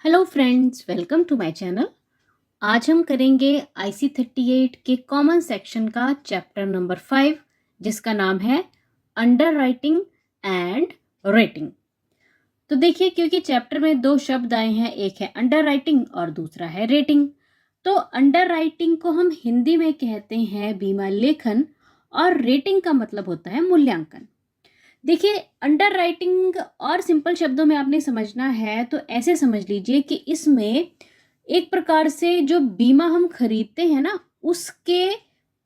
Hello friends, welcome to my channel. आज हम करेंगे IC38 के कॉमन सेक्शन का चैप्टर नंबर 5, जिसका नाम है अंडर राइटिंग एंड रेटिंग। तो देखिए, क्योंकि चैप्टर में दो शब्द आए हैं, एक है अंडर राइटिंग और दूसरा है रेटिंग। तो अंडर राइटिंग को हम हिंदी में कहते हैं बीमा लेखन और रेटिंग का मतलब होता है मूल्यांकन। देखिए, अंडर राइटिंग और सिंपल शब्दों में आपने समझना है तो ऐसे समझ लीजिए कि इसमें एक प्रकार से जो बीमा हम खरीदते हैं ना, उसके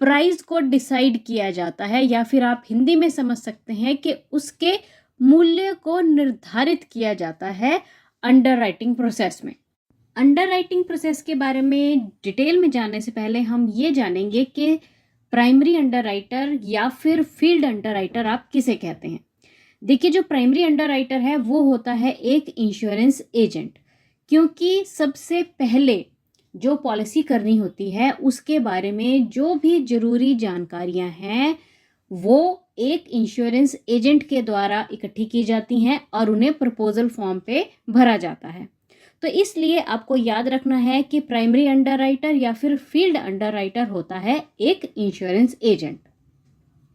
प्राइस को डिसाइड किया जाता है, या फिर आप हिंदी में समझ सकते हैं कि उसके मूल्य को निर्धारित किया जाता है अंडर राइटिंग प्रोसेस में। अंडर राइटिंग प्रोसेस के बारे में डिटेल में जानने से पहले हम ये जानेंगे कि प्राइमरी अंडर राइटर या फिर फील्ड अंडर राइटर आप किसे कहते हैं। देखिए, जो प्राइमरी अंडर राइटर है वो होता है एक इंश्योरेंस एजेंट, क्योंकि सबसे पहले जो पॉलिसी करनी होती है उसके बारे में जो भी जरूरी जानकारियां हैं वो एक इंश्योरेंस एजेंट के द्वारा इकट्ठी की जाती हैं और उन्हें प्रपोजल फॉर्म पे भरा जाता है। तो इसलिए आपको याद रखना है कि प्राइमरी अंडर राइटर या फिर फील्ड अंडर राइटर होता है एक इंश्योरेंस एजेंट।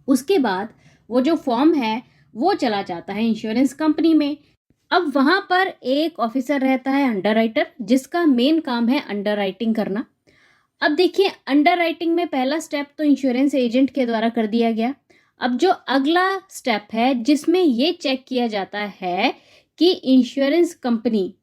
उसके बाद वो जो फॉर्म है वो चला जाता है इंश्योरेंस कंपनी में। अब वहां पर एक ऑफिसर रहता है अंडर राइटर, जिसका मेन काम है अंडर राइटिंग करना। अब देखिए, अंडर राइटिंग में पहला स्टेप तो इंश्योरेंस एजेंट के द्वारा कर दिया गया। अब जो अगला स्टेप है जिसमें ये चेक किया जाता है कि इंश्योरेंस कंपनी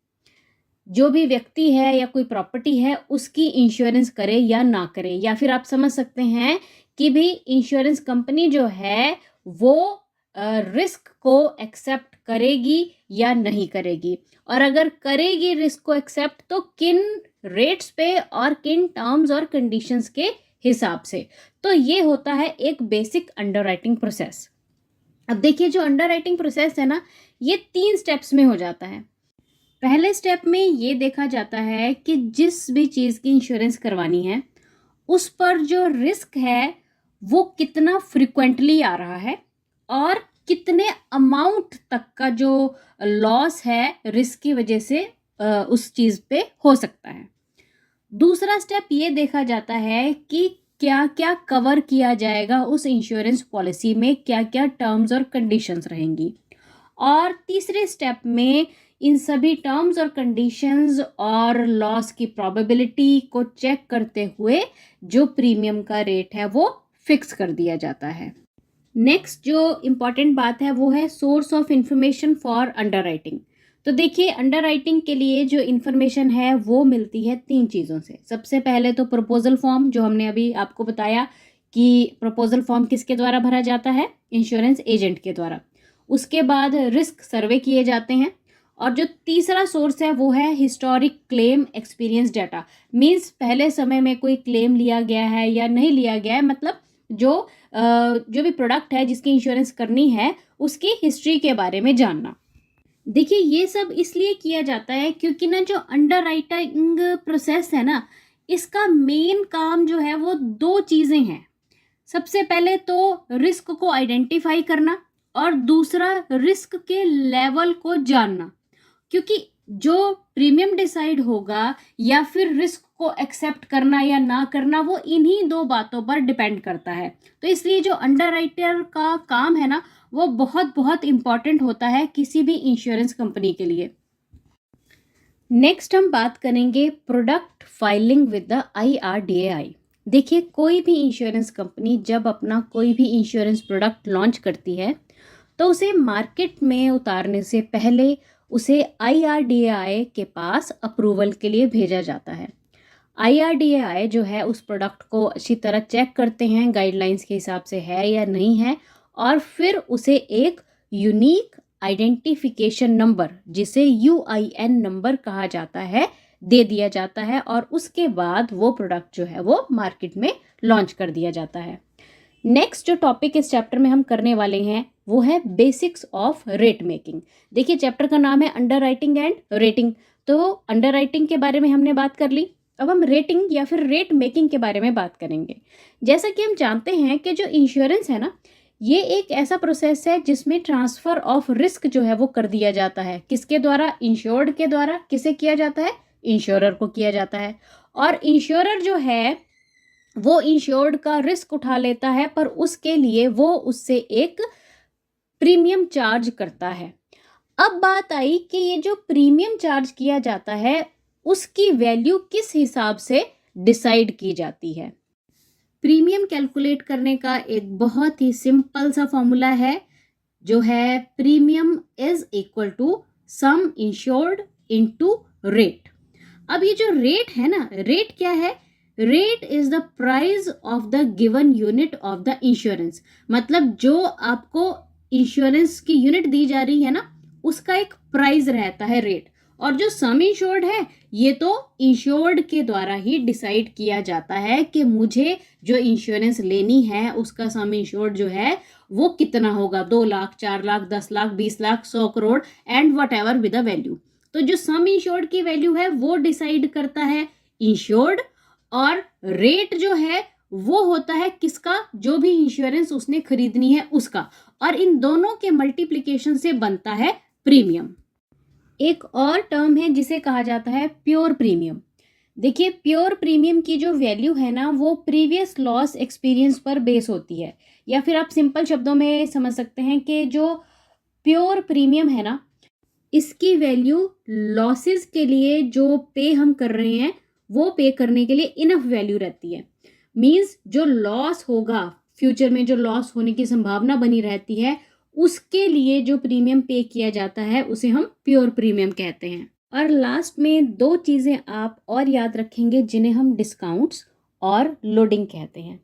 जो भी व्यक्ति है या कोई प्रॉपर्टी है उसकी इंश्योरेंस करे या ना करे, या फिर आप समझ सकते हैं कि भी इंश्योरेंस कंपनी जो है वो रिस्क को एक्सेप्ट करेगी या नहीं करेगी, और अगर करेगी रिस्क को एक्सेप्ट तो किन रेट्स पे और किन टर्म्स और कंडीशंस के हिसाब से। तो ये होता है एक बेसिक अंडर राइटिंग प्रोसेस। अब देखिए, जो अंडर राइटिंग प्रोसेस है ना, ये 3 स्टेप्स में हो जाता है। पहले स्टेप में ये देखा जाता है कि जिस भी चीज़ की इंश्योरेंस करवानी है उस पर जो रिस्क है वो कितना फ्रिक्वेंटली आ रहा है और कितने अमाउंट तक का जो लॉस है रिस्क की वजह से उस चीज़ पे हो सकता है। दूसरा स्टेप ये देखा जाता है कि क्या क्या कवर किया जाएगा उस इंश्योरेंस पॉलिसी में, क्या क्या टर्म्स और कंडीशंस रहेंगी। और तीसरे स्टेप में इन सभी टर्म्स और कंडीशंस और लॉस की प्रोबेबिलिटी को चेक करते हुए जो प्रीमियम का रेट है वो फिक्स कर दिया जाता है। नेक्स्ट जो इम्पॉर्टेंट बात है वो है source of information for under writing. तो देखिए, अंडर राइटिंग के लिए जो इन्फॉर्मेशन है वो मिलती है 3 चीज़ों से। सबसे पहले तो प्रपोजल फॉर्म, जो हमने अभी आपको बताया कि प्रपोजल फॉर्म किसके द्वारा भरा जाता है, इंश्योरेंस एजेंट के द्वारा। उसके बाद रिस्क सर्वे किए जाते हैं, और जो तीसरा सोर्स है वो है historic claim experience data. Means पहले समय में कोई क्लेम लिया गया है या नहीं लिया गया है, मतलब जो भी प्रोडक्ट है जिसकी इंश्योरेंस करनी है उसकी हिस्ट्री के बारे में जानना। देखिए, ये सब इसलिए किया जाता है क्योंकि ना जो अंडर राइटिंग प्रोसेस है ना, इसका मेन काम जो है वो 2 चीज़ें हैं। सबसे पहले तो रिस्क को आइडेंटिफाई करना और दूसरा रिस्क के लेवल को जानना, क्योंकि जो प्रीमियम डिसाइड होगा या फिर रिस्क को एक्सेप्ट करना या ना करना वो इन्हीं 2 बातों पर डिपेंड करता है। तो इसलिए जो अंडर राइटर का काम है ना वो बहुत बहुत इम्पॉर्टेंट होता है किसी भी इंश्योरेंस कंपनी के लिए। नेक्स्ट हम बात करेंगे product filing with the IRDAI। देखिए, कोई भी इंश्योरेंस कंपनी जब अपना कोई भी इंश्योरेंस प्रोडक्ट लॉन्च करती है तो उसे मार्केट में उतारने से पहले उसे IRDAI के पास अप्रूवल के लिए भेजा जाता है। IRDAI जो है उस प्रोडक्ट को अच्छी तरह चेक करते हैं, गाइडलाइंस के हिसाब से है या नहीं है, और फिर उसे एक यूनिक आइडेंटिफिकेशन नंबर, जिसे UIN नंबर कहा जाता है, दे दिया जाता है, और उसके बाद वो प्रोडक्ट जो है वो मार्केट में लॉन्च कर दिया जाता है। नेक्स्ट जो टॉपिक इस चैप्टर में हम करने वाले हैं वो है बेसिक्स ऑफ रेट मेकिंग। देखिए, चैप्टर का नाम है अंडर राइटिंग एंड रेटिंग। तो अंडर राइटिंग के बारे में हमने बात कर ली, अब हम रेटिंग या फिर रेट मेकिंग के बारे में बात करेंगे। जैसा कि हम जानते हैं कि जो इंश्योरेंस है ना, ये एक ऐसा प्रोसेस है जिसमें ट्रांसफर ऑफ रिस्क जो है वो कर दिया जाता है। किसके द्वारा? इंश्योर्ड के द्वारा। किसे किया जाता है? इंश्योरर को किया जाता है। और इंश्योरर जो है वो इंश्योर्ड का रिस्क उठा लेता है, पर उसके लिए वो उससे एक प्रीमियम चार्ज करता है। अब बात आई कि ये जो प्रीमियम चार्ज किया जाता है उसकी वैल्यू किस हिसाब से डिसाइड की जाती है। प्रीमियम कैलकुलेट करने का एक बहुत ही सिंपल सा फॉर्मूला है, जो है premium is equal to sum insured into rate. अब ये जो रेट है ना, रेट क्या है? Rate is the price of the given unit of the insurance. मतलब जो आपको इंश्योरेंस की यूनिट दी जा रही है ना, उसका एक प्राइस रहता है रेट। और जो सम इंश्योर्ड है ये तो इंश्योर्ड के द्वारा ही डिसाइड किया जाता है कि मुझे जो इंश्योरेंस लेनी है उसका सम इंश्योर्ड जो है वो कितना होगा, 2 lakh, 4 lakh, 10 lakh, 20 lakh, 100 crore and what ever with the value. तो जो सम इंश्योर्ड की वैल्यू है वो डिसाइड करता है इंश्योर्ड, और रेट जो है वो होता है किसका? जो भी इंश्योरेंस उसने खरीदनी है उसका। और इन दोनों के मल्टीप्लिकेशन से बनता है प्रीमियम। एक और टर्म है जिसे कहा जाता है प्योर प्रीमियम। देखिए, प्योर प्रीमियम की जो वैल्यू है ना वो प्रीवियस लॉस एक्सपीरियंस पर बेस होती है, या फिर आप सिंपल शब्दों में समझ सकते हैं कि जो प्योर प्रीमियम है ना, इसकी वैल्यू लॉसेस के लिए जो पे हम कर रहे हैं वो पे करने के लिए इनफ वैल्यू रहती है। मींस जो लॉस होगा फ्यूचर में, जो लॉस होने की संभावना बनी रहती है, उसके लिए जो प्रीमियम पे किया जाता है उसे हम प्योर प्रीमियम कहते हैं। और लास्ट में 2 चीज़ें आप और याद रखेंगे जिन्हें हम डिस्काउंट्स और लोडिंग कहते हैं।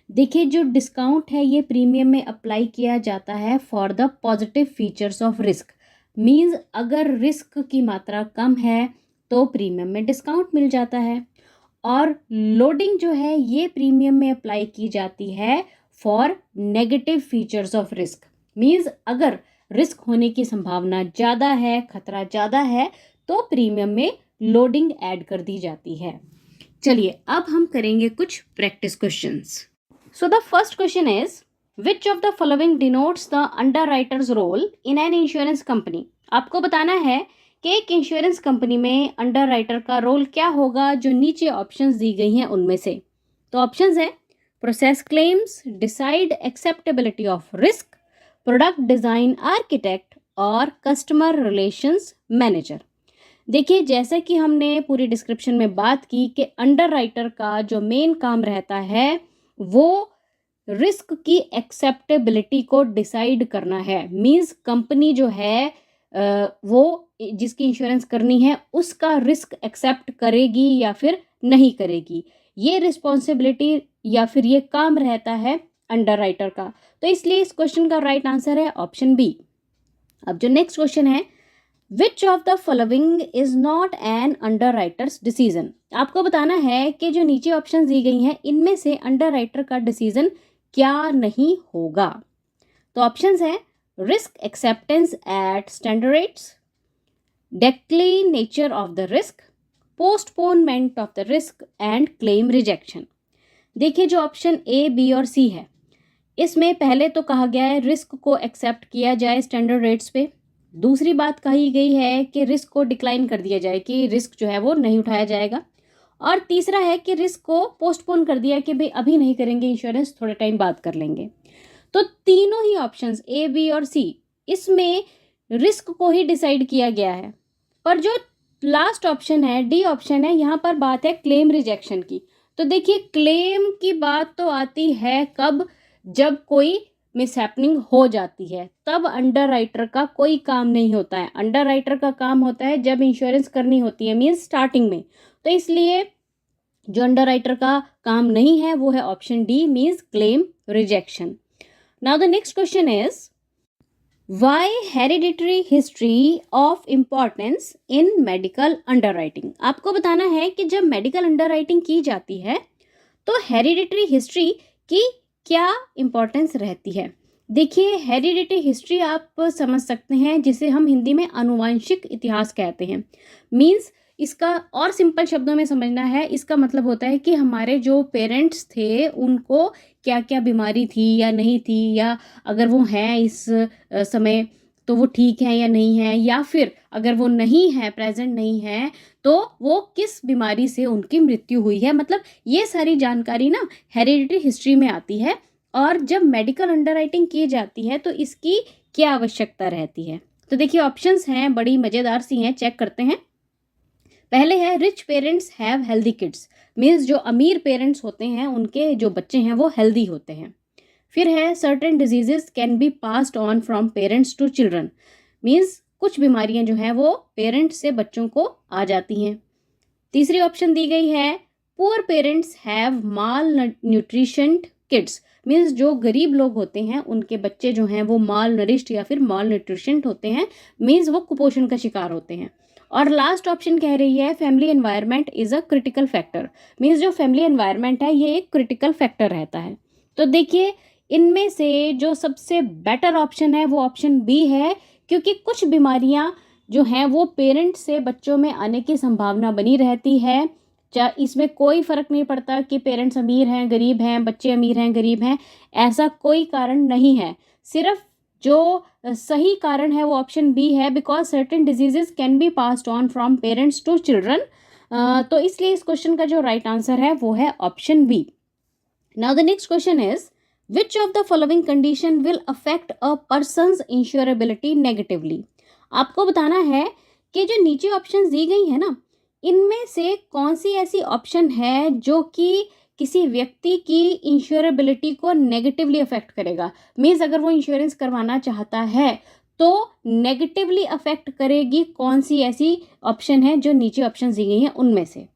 देखिए, जो डिस्काउंट है ये प्रीमियम में अप्लाई किया जाता है for the positive features of risk. Means अगर रिस्क की मात्रा कम है तो प्रीमियम में डिस्काउंट मिल जाता है। और लोडिंग जो है ये प्रीमियम में अप्लाई की जाती है for negative features of risk. Means अगर रिस्क होने की संभावना ज़्यादा है, खतरा ज़्यादा है, तो प्रीमियम में लोडिंग ऐड कर दी जाती है। चलिए अब हम करेंगे कुछ practice questions. So the first question is, which of the following denotes the underwriter's role in an insurance company. आपको बताना है कि एक इंश्योरेंस कंपनी में अंडरराइटर का रोल क्या होगा जो नीचे ऑप्शंस दी गई हैं उनमें से। तो ऑप्शंस है process claims, decide acceptability of risk, product design architect और कस्टमर रिलेशंस मैनेजर। देखिए, जैसे कि हमने पूरी डिस्क्रिप्शन में बात की कि अंडरराइटर का जो मेन काम रहता है वो रिस्क की एक्सेप्टेबिलिटी को डिसाइड करना है। मींस कंपनी जो है वो जिसकी इंश्योरेंस करनी है उसका रिस्क एक्सेप्ट करेगी या फिर नहीं करेगी, ये रिस्पॉन्सिबिलिटी या फिर ये काम रहता है अंडरराइटर का। तो इसलिए इस क्वेश्चन का राइट आंसर है ऑप्शन बी। अब जो नेक्स्ट क्वेश्चन है, विच of the following is not an underwriters decision. आपको बताना है कि जो नीचे ऑप्शन दी गई हैं इनमें से अंडरराइटर का डिसीजन क्या नहीं होगा। तो ऑप्शंस हैं risk acceptance at standard rates, decline of the risk, postponement of the risk and claim rejection. देखिए, जो ऑप्शन ए, बी और सी है इसमें पहले तो कहा गया है रिस्क को एक्सेप्ट किया जाए स्टैंडर्ड रेट्स पे। दूसरी बात कही गई है कि रिस्क को डिक्लाइन कर दिया जाए, कि रिस्क जो है वो नहीं उठाया जाएगा। और तीसरा है कि रिस्क को पोस्टपोन कर दिया कि भाई अभी नहीं करेंगे इंश्योरेंस, थोड़े टाइम बाद कर लेंगे। तो तीनों ही ऑप्शंस ए, बी और सी इसमें रिस्क को ही डिसाइड किया गया है। पर जो लास्ट ऑप्शन है, डी ऑप्शन है, यहाँ पर बात है क्लेम रिजेक्शन की। तो देखिए, क्लेम की बात तो आती है कब? जब कोई मिसहैपनिंग हो जाती है, तब अंडरराइटर का कोई काम नहीं होता है। अंडरराइटर का काम होता है जब इंश्योरेंस करनी होती है, मींस स्टार्टिंग में। तो इसलिए जो अंडरराइटर का काम नहीं है वो है option D, means claim rejection. Now the next question is, Why hereditary history of importance in medical underwriting। आपको बताना है कि जब मेडिकल अंडरराइटिंग की जाती है तो हेरिडिटरी हिस्ट्री की क्या इंपॉर्टेंस रहती है। देखिए, हेरिडिटरी हिस्ट्री आप समझ सकते हैं जिसे हम हिंदी में आनुवंशिक इतिहास कहते हैं। मींस इसका और सिंपल शब्दों में समझना है, इसका मतलब होता है कि हमारे जो पेरेंट्स थे उनको क्या क्या बीमारी थी या नहीं थी, या अगर वो हैं इस समय तो वो ठीक है या नहीं है, या फिर अगर वो नहीं है, प्रेजेंट नहीं है, तो वो किस बीमारी से उनकी मृत्यु हुई है। मतलब ये सारी जानकारी ना हेरिडिटरी हिस्ट्री में आती है, और जब मेडिकल अंडरराइटिंग की जाती है तो इसकी क्या आवश्यकता रहती है। तो देखिए ऑप्शंस हैं, बड़ी मज़ेदार सी हैं, चेक करते हैं। पहले है rich parents have healthy kids, means जो अमीर पेरेंट्स होते हैं उनके जो बच्चे हैं वो हेल्दी होते हैं। फिर है certain diseases can be passed on from parents to children, means कुछ बीमारियां जो हैं वो पेरेंट्स से बच्चों को आ जाती हैं। तीसरी ऑप्शन दी गई है poor parents have mall nutrition kids, means जो गरीब लोग होते हैं उनके बच्चे जो हैं वो माल नरिश्ड या फिर माल न्यूट्रिशन होते हैं, मीन्स वो कुपोषण का शिकार होते हैं। और लास्ट ऑप्शन कह रही है family environment is a critical factor, means जो फैमिली एनवायरनमेंट है ये एक क्रिटिकल फैक्टर रहता है। तो देखिए इनमें से जो सबसे बेटर ऑप्शन है वो ऑप्शन बी है, क्योंकि कुछ बीमारियां जो हैं वो पेरेंट्स से बच्चों में आने की संभावना बनी रहती है। इसमें कोई फ़र्क नहीं पड़ता कि पेरेंट्स अमीर हैं गरीब हैं, बच्चे अमीर हैं गरीब हैं, ऐसा कोई कारण नहीं है। सिर्फ जो सही कारण है वो ऑप्शन बी है, because certain diseases can be passed on from parents to children. तो इसलिए इस क्वेश्चन का जो राइट आंसर है वो है option B. Now the next question is which of the following condition will affect a person's insurability negatively. आपको बताना है कि जो नीचे ऑप्शन दी गई है ना, इनमें से कौन सी ऐसी ऑप्शन है जो कि किसी व्यक्ति की इंश्योरेबिलिटी को नेगेटिवली अफेक्ट करेगा। मीन्स अगर वो इंश्योरेंस करवाना चाहता है तो नेगेटिवली अफेक्ट करेगी कौन सी ऐसी ऑप्शन है जो नीचे ऑप्शन दी गई हैं उनमें से।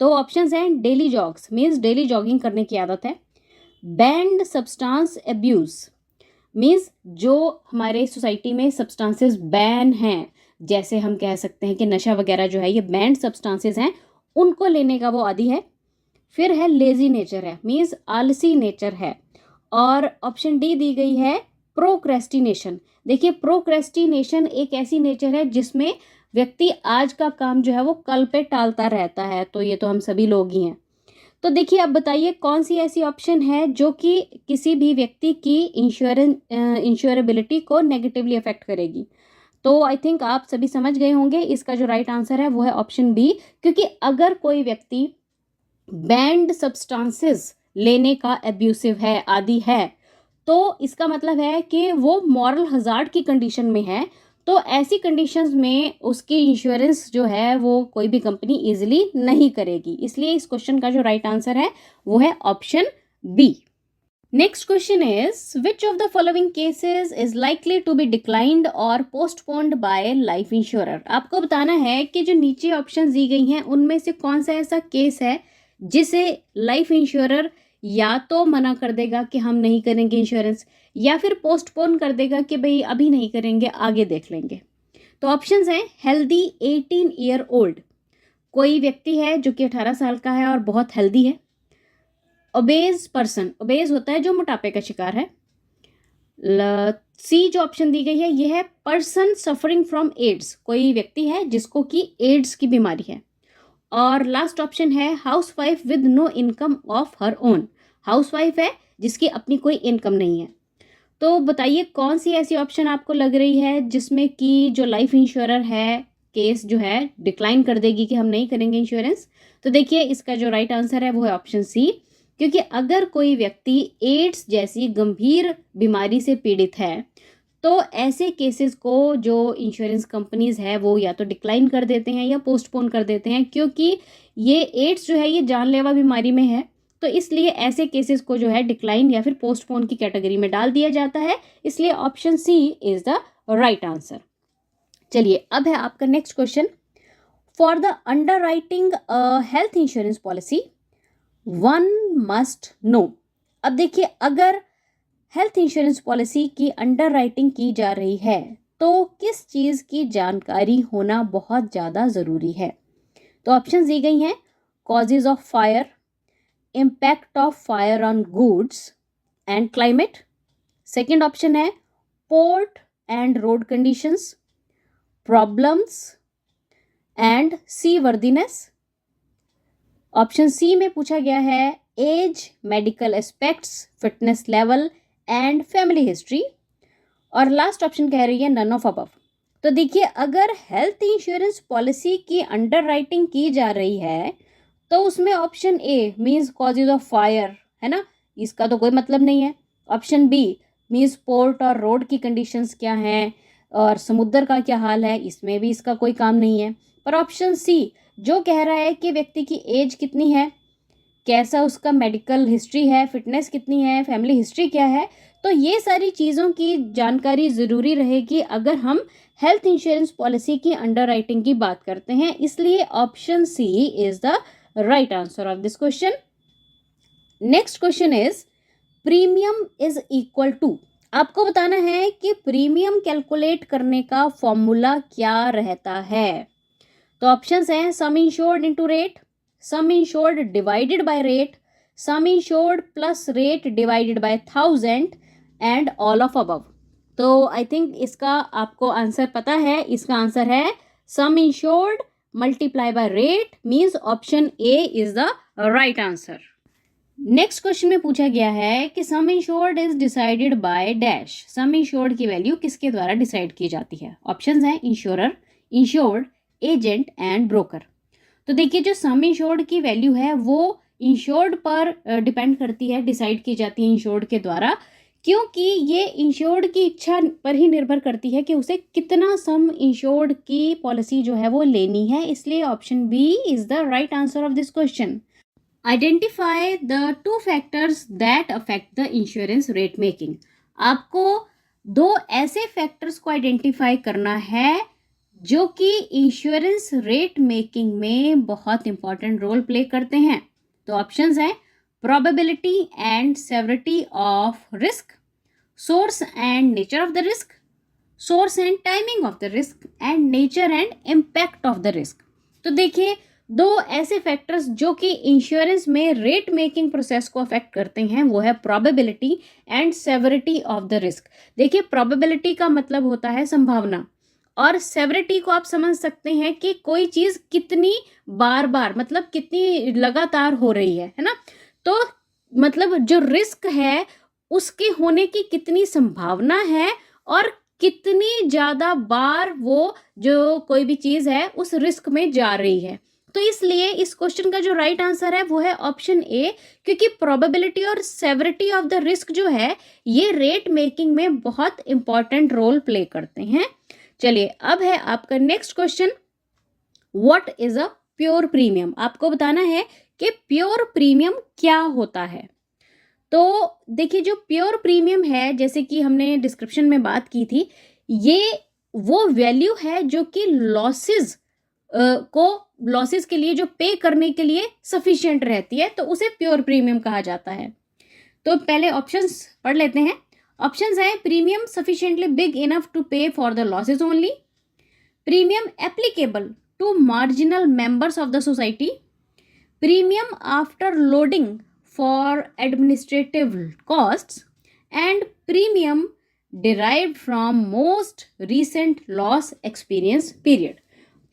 तो ऑप्शंस हैं डेली जॉग्स, मीन्स डेली जॉगिंग करने की आदत है। बैंड सब्सटेंस एब्यूज़, मीन्स जो हमारे सोसाइटी में सब्सटेंसेस बैन हैं, जैसे हम कह सकते हैं कि नशा वगैरह जो है ये बैंड सब्सटेंसेस हैं, उनको लेने का वो आदी है। फिर है लेजी नेचर है, मीन्स आलसी नेचर है। और ऑप्शन डी दी गई है प्रोक्रेस्टिनेशन। देखिए प्रोक्रेस्टिनेशन एक ऐसी नेचर है जिसमें व्यक्ति आज का काम जो है वो कल पे टालता रहता है, तो ये तो हम सभी लोग ही हैं। तो देखिए अब बताइए कौन सी ऐसी ऑप्शन है जो कि किसी भी व्यक्ति की इंश्योरेबिलिटी को नेगेटिवली अफेक्ट करेगी। तो आई थिंक आप सभी समझ गए होंगे, इसका जो राइट आंसर है वो है ऑप्शन बी, क्योंकि अगर कोई व्यक्ति बैंड सब्सटेंसेस लेने का एब्यूसिव है, आदी है, तो इसका मतलब है कि वो मॉरल हजार्ड की कंडीशन में है। तो ऐसी कंडीशंस में उसकी इंश्योरेंस जो है वो कोई भी कंपनी इजीली नहीं करेगी। इसलिए इस क्वेश्चन का जो राइट आंसर है वो है option B. Next question is which of the following cases is likely to be declined or postponed by life insurer. आपको बताना है कि जो नीचे ऑप्शन दी गई हैं उनमें से कौन सा ऐसा केस है जिसे लाइफ इंश्योरर या तो मना कर देगा कि हम नहीं करेंगे इंश्योरेंस, या फिर पोस्टपोन कर देगा कि भाई अभी नहीं करेंगे, आगे देख लेंगे। तो ऑप्शंस हैं हेल्दी 18 ईयर ओल्ड, कोई व्यक्ति है जो कि 18 साल का है और बहुत हेल्दी है। ओबेज पर्सन, ओबेज होता है जो मोटापे का शिकार है। सी जो ऑप्शन दी गई है ये है पर्सन सफरिंग फ्रॉम एड्स, कोई व्यक्ति है जिसको कि एड्स की बीमारी है। और लास्ट ऑप्शन है housewife with no income of her own, housewife है जिसकी अपनी कोई इनकम नहीं है। तो बताइए कौन सी ऐसी ऑप्शन आपको लग रही है जिसमें कि जो लाइफ इंश्योरर है केस जो है डिक्लाइन कर देगी कि हम नहीं करेंगे इंश्योरेंस। तो देखिए इसका जो राइट आंसर है वो है ऑप्शन सी, क्योंकि अगर कोई व्यक्ति एड्स जैसी गंभीर बीमारी से पीड़ित है तो ऐसे केसेस को जो इंश्योरेंस कंपनीज है वो या तो डिक्लाइन कर देते हैं या पोस्टपोन कर देते हैं, क्योंकि ये एड्स जो है ये जानलेवा बीमारी में है। तो इसलिए ऐसे केसेस को जो है डिक्लाइन या फिर पोस्टपोन की कैटेगरी में डाल दिया जाता है। इसलिए option C is the right answer. चलिए अब है आपका next question. For the underwriting health insurance policy one must know. अब देखिए अगर हेल्थ इंश्योरेंस पॉलिसी की अंडर राइटिंग की जा रही है तो किस चीज़ की जानकारी होना बहुत ज़्यादा ज़रूरी है। तो ऑप्शन दी गई हैं causes of fire, impact of fire on goods and climate. Second option है port and road conditions, problems, and seaworthiness. Option C में पूछा गया है age, medical aspects, fitness level and family history. और last option कह रही है none of above. तो देखिए, अगर हेल्थ इंश्योरेंस पॉलिसी की अंडरराइटिंग की जा रही है तो उसमें option A means causes of fire, है ना, इसका तो कोई मतलब नहीं है। ऑप्शन बी मीन्स पोर्ट और रोड की कंडीशंस क्या हैं और समुद्र का क्या हाल है, इसमें भी इसका कोई काम नहीं है। पर ऑप्शन सी जो कह रहा है कि व्यक्ति की एज कितनी है, कैसा उसका मेडिकल हिस्ट्री है, फिटनेस कितनी है, फैमिली हिस्ट्री क्या है, तो ये सारी चीज़ों की जानकारी ज़रूरी रहेगी अगर हम हेल्थ इंश्योरेंस पॉलिसी की अंडरराइटिंग की बात करते हैं। इसलिए option C is the right answer of this question. Next question is premium is equal to. आपको बताना है कि प्रीमियम कैलकुलेट करने का फॉर्मूला क्या रहता है। तो ऑप्शंस हैं सम insured into rate, some insured divided by rate, some insured plus rate divided by 1000 and all of above. तो आई थिंक इसका आपको आंसर पता है। इसका आंसर है सम insured multiply by rate, means option A is the right answer. Next question में पूछा गया है कि सम insured is decided by dash. Some insured की वैल्यू किसके द्वारा डिसाइड की जाती है। ऑप्शंस हैं insurer, insured, agent and broker. तो देखिए, जो सम इंश्योर्ड की वैल्यू है वो इंश्योर्ड पर डिपेंड करती है, डिसाइड की जाती है इंश्योर्ड के द्वारा, क्योंकि ये इंश्योर्ड की इच्छा पर ही निर्भर करती है कि उसे कितना सम इंश्योर्ड की पॉलिसी जो है वो लेनी है। इसलिए option B is the right answer of this question. Identify the 2 factors that affect the insurance rate making. आपको 2 ऐसे फैक्टर्स को आइडेंटिफाई करना है जो कि इंश्योरेंस रेट मेकिंग में बहुत इंपॉर्टेंट रोल प्ले करते हैं। तो ऑप्शंस हैं probability and severity of risk, source and nature of the risk, source and timing of the risk and nature and impact of the risk. तो देखिए, 2 ऐसे factors जो कि इंश्योरेंस में रेट मेकिंग प्रोसेस को अफेक्ट करते हैं वो है probability and severity of the risk. देखिए, प्रोबेबिलिटी का मतलब होता है संभावना, और सेवरिटी को आप समझ सकते हैं कि कोई चीज़ कितनी बार बार, मतलब कितनी लगातार हो रही है ना। तो मतलब जो रिस्क है उसके होने की कितनी संभावना है और कितनी ज़्यादा बार वो जो कोई भी चीज़ है उस रिस्क में जा रही है। तो इसलिए इस क्वेश्चन का जो राइट आंसर है वो है ऑप्शन ए, क्योंकि प्रोबेबिलिटी और सेवरिटी ऑफ द रिस्क जो है ये रेट मेकिंग में बहुत इंपॉर्टेंट रोल प्ले करते हैं। चलिए, अब है आपका next question, what is a pure premium. आपको बताना है कि प्योर प्रीमियम क्या होता है। तो देखिए, जो प्योर प्रीमियम है, जैसे कि हमने डिस्क्रिप्शन में बात की थी, ये वो वैल्यू है जो कि लॉसेस के लिए जो पे करने के लिए सफिशिएंट रहती है, तो उसे प्योर प्रीमियम कहा जाता है। तो पहले ऑप्शंस पढ़ लेते हैं। ऑप्शंस है premium sufficiently big enough to pay for the losses only, premium applicable to marginal members of the society, premium after loading for administrative costs and premium derived from most recent loss experience period।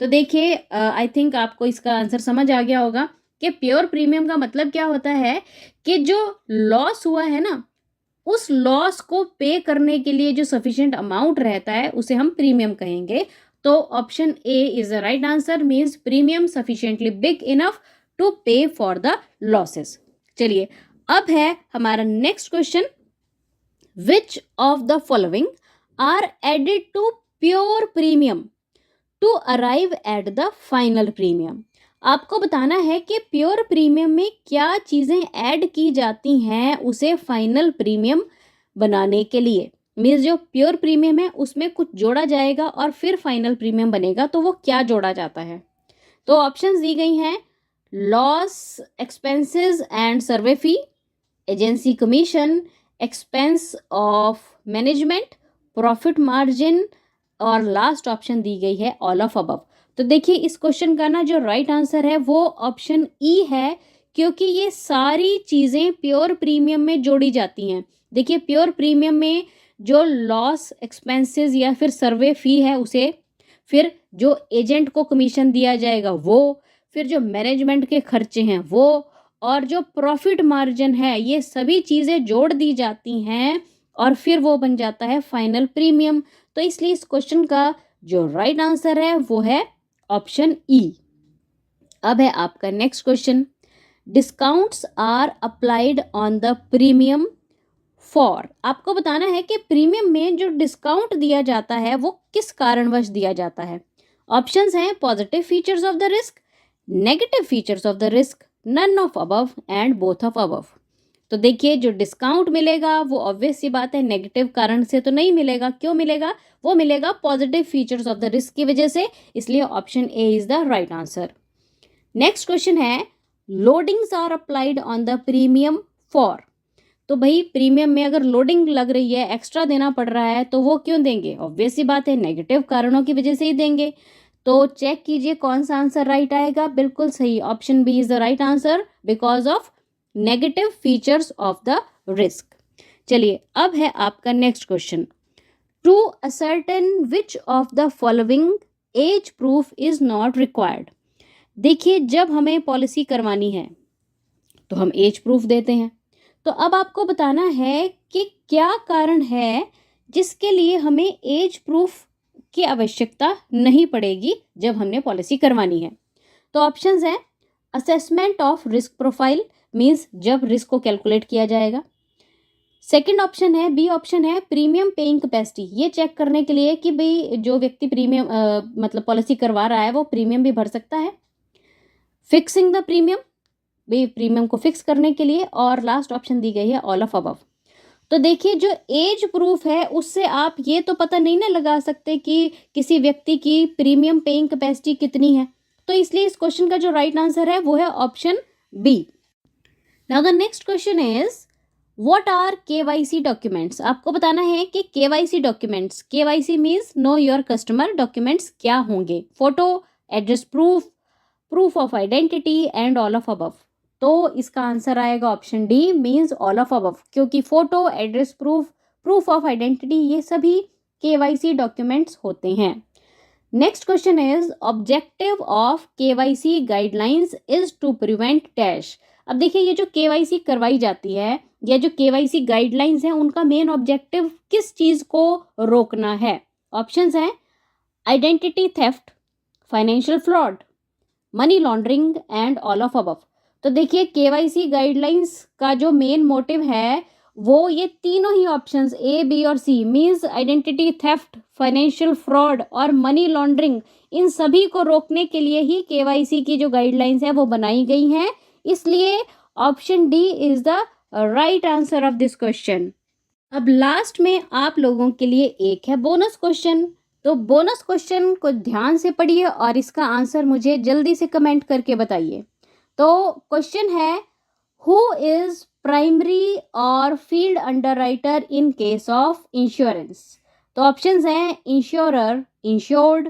तो देखिए, I think आपको इसका answer समझ आ गया होगा कि pure premium का मतलब क्या होता है कि जो लॉस हुआ है ना, उस लॉस को पे करने के लिए जो सफिशिएंट अमाउंट रहता है उसे हम प्रीमियम कहेंगे। तो option A is the right answer, means premium sufficiently big enough to pay for the losses. चलिए, अब है हमारा next question, which of the following are added to pure premium to arrive at the final premium। आपको बताना है कि pure premium में क्या चीज़ें ऐड की जाती हैं उसे फाइनल प्रीमियम बनाने के लिए। मीन्स जो प्योर प्रीमियम है उसमें कुछ जोड़ा जाएगा और फिर फाइनल प्रीमियम बनेगा, तो वो क्या जोड़ा जाता है। तो ऑप्शंस दी गई हैं loss expenses and survey fee, agency commission, expense of management, profit margin, और लास्ट ऑप्शन दी गई है ऑल ऑफ अबव। तो देखिए, इस क्वेश्चन का ना जो राइट आंसर है वो ऑप्शन ई है, क्योंकि ये सारी चीज़ें प्योर प्रीमियम में जोड़ी जाती हैं। देखिए, प्योर प्रीमियम में जो लॉस एक्सपेंसेस या फिर सर्वे फी है उसे फिर जो एजेंट को कमीशन दिया जाएगा वो, फिर जो मैनेजमेंट के खर्चे हैं वो, और जो प्रॉफिट मार्जिन है, ये सभी चीज़ें जोड़ दी जाती हैं और फिर वो बन जाता है फाइनल प्रीमियम। तो इसलिए इस क्वेश्चन का जो राइट आंसर है वो है ऑप्शन ई। अब है आपका next question, discounts are applied on the premium for. आपको बताना है कि प्रीमियम में जो डिस्काउंट दिया जाता है वो किस कारणवश दिया जाता है। ऑप्शंस हैं positive features of the risk, negative features of the risk, none of above and both of above. तो देखिए जो डिस्काउंट मिलेगा वो ऑब्वियस सी बात है नेगेटिव कारण से तो नहीं मिलेगा। क्यों मिलेगा? वो मिलेगा positive features of the risk की वजह से, इसलिए option A is the right answer. Next question है, loadings are applied on the premium for. तो भाई प्रीमियम में अगर लोडिंग लग रही है, एक्स्ट्रा देना पड़ रहा है, तो वो क्यों देंगे? ऑब्वियस सी बात है नेगेटिव कारणों की वजह से ही देंगे। तो चेक कीजिए कौन सा आंसर राइट आएगा। बिल्कुल सही, option B is the right answer, because of negative features of the risk. चलिए अब है आपका next question, to ascertain which of the following age proof is not required. देखिए जब हमें पॉलिसी करवानी है तो हम एज प्रूफ देते हैं। तो अब आपको बताना है कि क्या कारण है जिसके लिए हमें एज प्रूफ की आवश्यकता नहीं पड़ेगी जब हमने पॉलिसी करवानी है। तो ऑप्शंस हैं assessment of risk profile, means जब रिस्क को कैलकुलेट किया जाएगा। सेकंड ऑप्शन है, बी ऑप्शन है प्रीमियम पेइंग कैपेसिटी, ये चेक करने के लिए कि भाई जो व्यक्ति प्रीमियम मतलब पॉलिसी करवा रहा है वो प्रीमियम भी भर सकता है। फिक्सिंग द प्रीमियम, भाई प्रीमियम को फिक्स करने के लिए। और लास्ट ऑप्शन दी गई है ऑल ऑफ अबव। तो देखिए जो एज प्रूफ है उससे आप ये तो पता नहीं ना लगा सकते कि किसी व्यक्ति की प्रीमियम पेइंग कैपेसिटी कितनी है। तो इसलिए इस क्वेश्चन का जो राइट आंसर है वो है option B. Now the next question is what are KYC documents. आपको बताना है कि KYC documents, KYC means know your customer documents क्या होंगे। Photo, address proof, proof of identity and all of above. तो इसका आंसर आएगा option D, means all of above, क्योंकि photo, address proof, proof of identity ये सभी KYC documents होते हैं। Next question is objective of KYC guidelines is to prevent dash. अब देखिए ये जो केवाईसी करवाई जाती है या जो केवाईसी गाइडलाइंस हैं उनका मेन ऑब्जेक्टिव किस चीज को रोकना है। ऑप्शंस हैं identity theft, financial fraud, money laundering and all of above. तो देखिए केवाईसी गाइडलाइंस का जो मेन मोटिव है वो ये तीनों ही ऑप्शंस ए, बी और C, means identity theft, financial fraud और मनी लॉन्ड्रिंग, इन सभी को रोकने के लिए ही केवाईसी की जो गाइडलाइंस है वो बनाई गई हैं। इसलिए option D is the right answer of this question. अब लास्ट में आप लोगों के लिए एक है बोनस क्वेश्चन। तो बोनस क्वेश्चन को ध्यान से पढ़िए और इसका आंसर मुझे जल्दी से कमेंट करके बताइए। तो क्वेश्चन है, हु इज प्राइमरी और field underwriter in case of insurance. तो ऑप्शंस हैं इंश्योरर, इंश्योर्ड,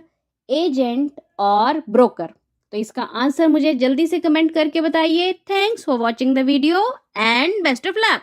एजेंट और ब्रोकर। तो इसका आंसर मुझे जल्दी से कमेंट करके बताइए। Thanks for watching the video and best of luck.